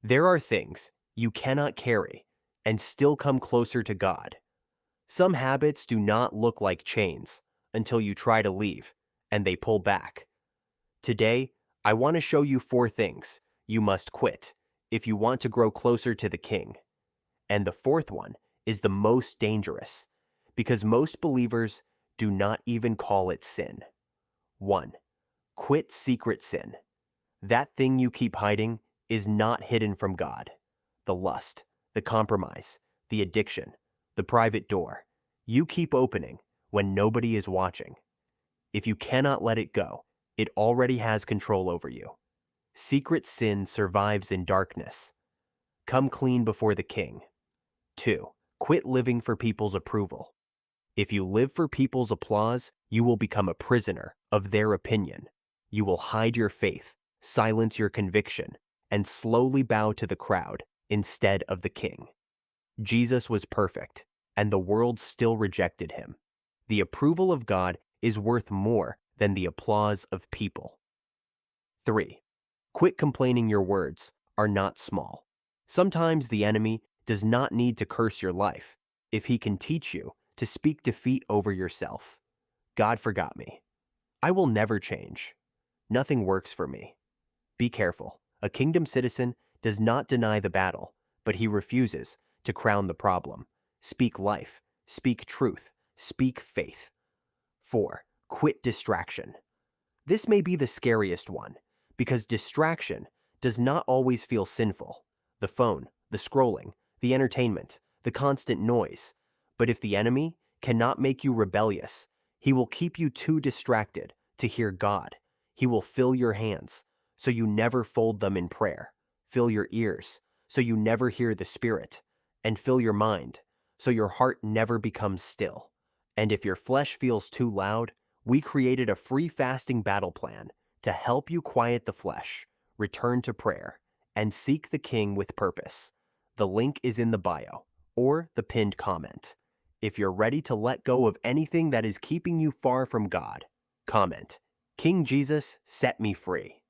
There are things you cannot carry and still come closer to God. Some habits do not look like chains until you try to leave and they pull back. Today, I want to show you 4 things you must quit if you want to grow closer to the King. And the fourth one is the most dangerous because most believers do not even call it sin. 1. Quit secret sin. That thing you keep hiding is not hidden from God. The lust, the compromise, the addiction, the private door. You keep opening when nobody is watching. If you cannot let it go, it already has control over you. Secret sin survives in darkness. Come clean before the King. 2. Quit living for people's approval. If you live for people's applause, you will become a prisoner of their opinion. You will hide your faith, silence your conviction, and slowly bow to the crowd instead of the King. Jesus was perfect, and the world still rejected him. The approval of God is worth more than the applause of people. 3. Quit complaining. Your words are not small. Sometimes the enemy does not need to curse your life if he can teach you to speak defeat over yourself. God forgot me. I will never change. Nothing works for me. Be careful. A kingdom citizen does not deny the battle, but he refuses to crown the problem. Speak life. Speak truth. Speak faith. 4. Quit distraction. This may be the scariest one, because distraction does not always feel sinful. The phone, the scrolling, the entertainment, the constant noise. But if the enemy cannot make you rebellious, he will keep you too distracted to hear God. He will fill your hands, so you never fold them in prayer. Fill your ears, so you never hear the Spirit. And fill your mind, so your heart never becomes still. And if your flesh feels too loud, we created a free fasting battle plan to help you quiet the flesh, return to prayer, and seek the King with purpose. The link is in the bio or the pinned comment. If you're ready to let go of anything that is keeping you far from God, comment, "King Jesus, set me free."